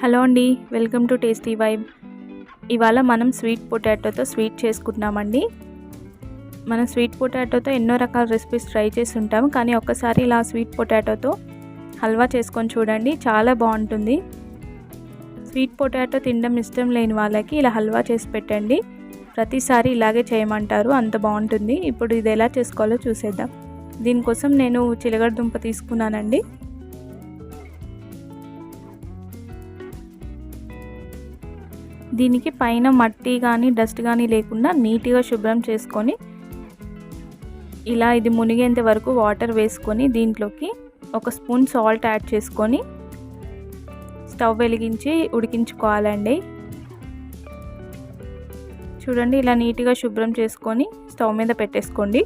Hello అండి, welcome to tasty vibe. ఇవాళ మనం స్వీట్ పొటాటోతో స్వీట్ చేసుకుంటున్నామండి. మనం స్వీట్ పొటాటోతో ఎన్నో రకాల రెసిపీస్ ట్రై చేసి ఉంటాం, కానీ ఒక్కసారి ఇలా స్వీట్ పొటాటోతో హల్వా చేసుకొని చూడండి, చాలా బాగుంటుంది. స్వీట్ పొటాటో తినడం ఇష్టం లేని వాళ్ళకి ఇలా హల్వా చేసి పెట్టండి. ప్రతిసారి ఇలాగే చేయమంటారు, అంత బాగుంటుంది. ఇప్పుడు ఇది ఎలా చేసుకోవాలో చూసేద్దాం. దీనికోసం నేను చిలగడ దుంప తీసుకున్నానండి. దీనికి పైన మట్టి కానీ డస్ట్ కానీ లేకుండా నీట్గా శుభ్రం చేసుకొని ఇలా ఇది మునిగేంత వరకు వాటర్ వేసుకొని దీంట్లోకి ఒక స్పూన్ సాల్ట్ యాడ్ చేసుకొని స్టవ్ వెలిగించి ఉడికించుకోవాలండి. చూడండి, ఇలా నీట్గా శుభ్రం చేసుకొని స్టవ్ మీద పెట్టేసుకోండి.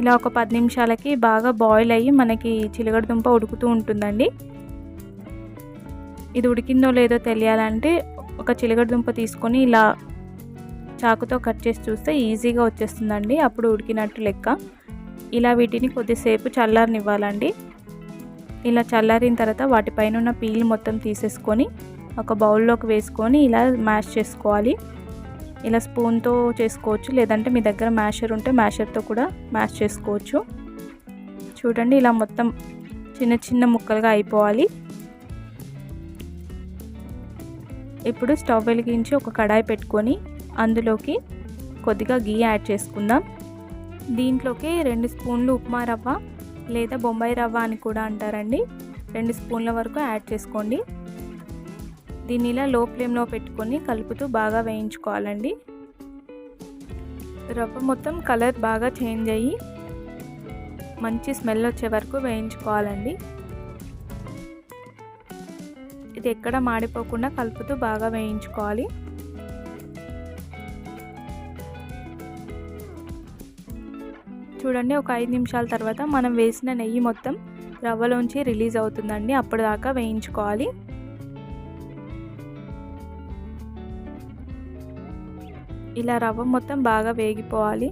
ఇలా ఒక 10 నిమిషాలకి బాగా బాయిల్ అయ్యి మనకి చిలగడ దుంప ఉడుకుతూ ఉంటుందండి. ఇది ఉడికిందో లేదో తెలియాలంటే ఒక చిలగడ దుంప తీసుకొని ఇలా చాకుతో కట్ చేసి చూస్తే ఈజీగా వచ్చేస్తుందండి, అప్పుడు ఉడికినట్టు లెక్క. ఇలా వీటిని కొద్దిసేపు చల్లారనివ్వాలండి. ఇలా చల్లారిన తర్వాత వాటిపైన ఉన్న పీల్ మొత్తం తీసేసుకొని ఒక బౌల్లోకి వేసుకొని ఇలా మ్యాష్ చేసుకోవాలి. ఇలా స్పూన్తో చేసుకోవచ్చు, లేదంటే మీ దగ్గర మ్యాషర్ ఉంటే మ్యాషర్తో కూడా మ్యాష్ చేసుకోవచ్చు. చూడండి, ఇలా మొత్తం చిన్న చిన్న ముక్కలుగా అయిపోవాలి. ఇప్పుడు స్టవ్ వెలిగించి ఒక కడాయి పెట్టుకొని అందులోకి కొద్దిగా గీ యాడ్ చేసుకుందాం. దీంట్లోకి 2 స్పూన్లు ఉప్మా రవ్వ లేదా బొంబాయి రవ్వ అని కూడా అంటారండి, 2 స్పూన్ల వరకు యాడ్ చేసుకోండి. దీన్ని ఇలా లో ఫ్లేమ్లో పెట్టుకొని కలుపుతూ బాగా వేయించుకోవాలండి. రవ్వ మొత్తం కలర్ బాగా చేంజ్ అయ్యి మంచి స్మెల్ వచ్చే వరకు వేయించుకోవాలండి. ఇది ఎక్కడ మాడిపోకుండా కలుపుతూ బాగా వేయించుకోవాలి. చూడండి, ఒక 5 నిమిషాల తర్వాత మనం వేసిన నెయ్యి మొత్తం రవ్వలోంచి రిలీజ్ అవుతుందండి, అప్పటిదాకా వేయించుకోవాలి. ఇలా రవ్వ మొత్తం బాగా వేగిపోవాలి.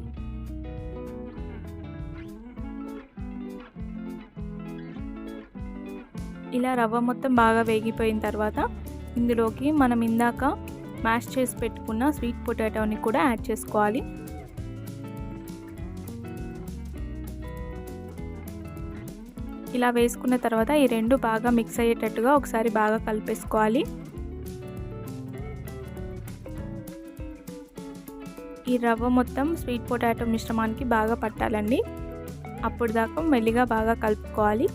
ఇలా రవ్వ మొత్తం బాగా వేగిపోయిన తర్వాత ఇందులోకి మనం ఇందాక మ్యాష్ చేసి పెట్టుకున్న స్వీట్ పొటాటోని కూడా యాడ్ చేసుకోవాలి. ఇలా వేసుకున్న తర్వాత ఈ రెండు బాగా మిక్స్ అయ్యేటట్టుగా ఒకసారి బాగా కలిపేసుకోవాలి. ఈ రవ్వ మొత్తం స్వీట్ పొటాటో మిశ్రమానికి బాగా పట్టాలండి, అప్పుడు దాకా మెల్లిగా బాగా కలుపుకోవాలి.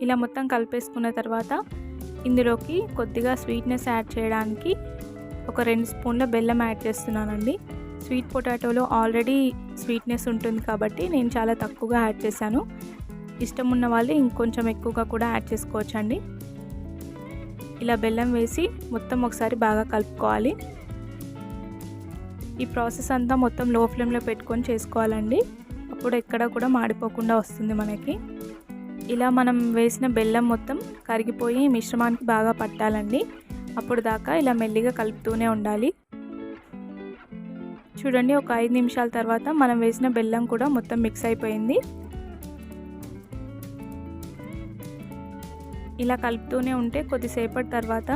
ఇలా మొత్తం కలిపేసుకున్న తర్వాత ఇందులోకి కొద్దిగా స్వీట్నెస్ యాడ్ చేయడానికి ఒక 2 స్పూన్ల బెల్లం యాడ్ చేస్తున్నానండి. స్వీట్ పొటాటోలో ఆల్రెడీ స్వీట్నెస్ ఉంటుంది కాబట్టి నేను చాలా తక్కువగా యాడ్ చేశాను. ఇష్టం ఉన్న వాళ్ళు ఇంకొంచెం ఎక్కువగా కూడా యాడ్ చేసుకోవచ్చండి. ఇలా బెల్లం వేసి మొత్తం ఒకసారి బాగా కలుపుకోవాలి. ఈ ప్రాసెస్ అంతా మొత్తం లో ఫ్లేమ్లో పెట్టుకొని చేసుకోవాలండి, అప్పుడు ఎక్కడ కూడా మాడిపోకుండా వస్తుంది మనకి. ఇలా మనం వేసిన బెల్లం మొత్తం కరిగిపోయి మిశ్రమానికి బాగా పట్టాలండి, అప్పుడు దాకా ఇలా మెల్లిగా కలుపుతూనే ఉండాలి. చూడండి, ఒక 5 నిమిషాల తర్వాత మనం వేసిన బెల్లం కూడా మొత్తం మిక్స్ అయిపోయింది. ఇలా కలుపుతూనే ఉంటే కొద్దిసేపటి తర్వాత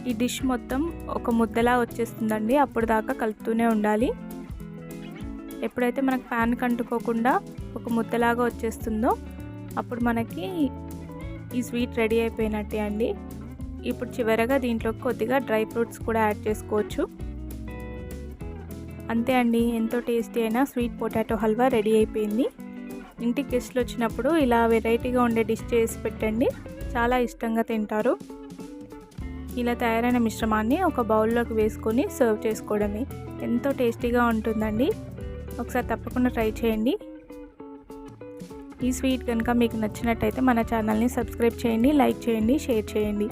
ఈ డిష్ మొత్తం ఒక ముద్దలా వచ్చేస్తుందండి, అప్పుడు దాకా కలుపుతూనే ఉండాలి. ఎప్పుడైతే మనకు ప్యాన్ కంటుకోకుండా ఒక ముద్దలాగా వచ్చేస్తుందో అప్పుడు మనకి ఈ స్వీట్ రెడీ అయిపోయినట్టే అండి. ఇప్పుడు చివరగా దీంట్లోకి కొద్దిగా డ్రై ఫ్రూట్స్ కూడా యాడ్ చేసుకోవచ్చు. అంతే అండి, ఎంతో టేస్టీ అయిన స్వీట్ పొటాటో హల్వా రెడీ అయిపోయింది. ఇంటికి గెస్ట్లు వచ్చినప్పుడు ఇలా వెరైటీగా ఉండే డిష్ చేసి పెట్టండి, చాలా ఇష్టంగా తింటారు. ఇలా తయారైన మిశ్రమాన్ని ఒక బౌల్లోకి వేసుకొని సర్వ్ చేసుకోవడమే, ఎంతో టేస్టీగా ఉంటుందండి. ఒకసారి తప్పకుండా ట్రై చేయండి. ఈ స్వీట్ కనుక మీకు నచ్చినట్టయితే మన ఛానల్ని సబ్స్క్రైబ్ చేయండి, లైక్ చేయండి, షేర్ చేయండి.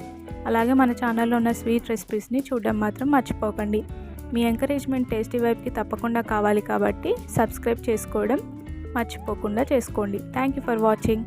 అలాగే మన ఛానల్లో ఉన్న స్వీట్ రెసిపీస్ని చూడడం మాత్రం మర్చిపోకండి. మీ ఎంకరేజ్మెంట్ టేస్టీ వైబ్కి తప్పకుండా కావాలి కాబట్టి సబ్స్క్రైబ్ చేసుకోవడం మర్చిపోకుండా చేసుకోండి. Thank you for watching.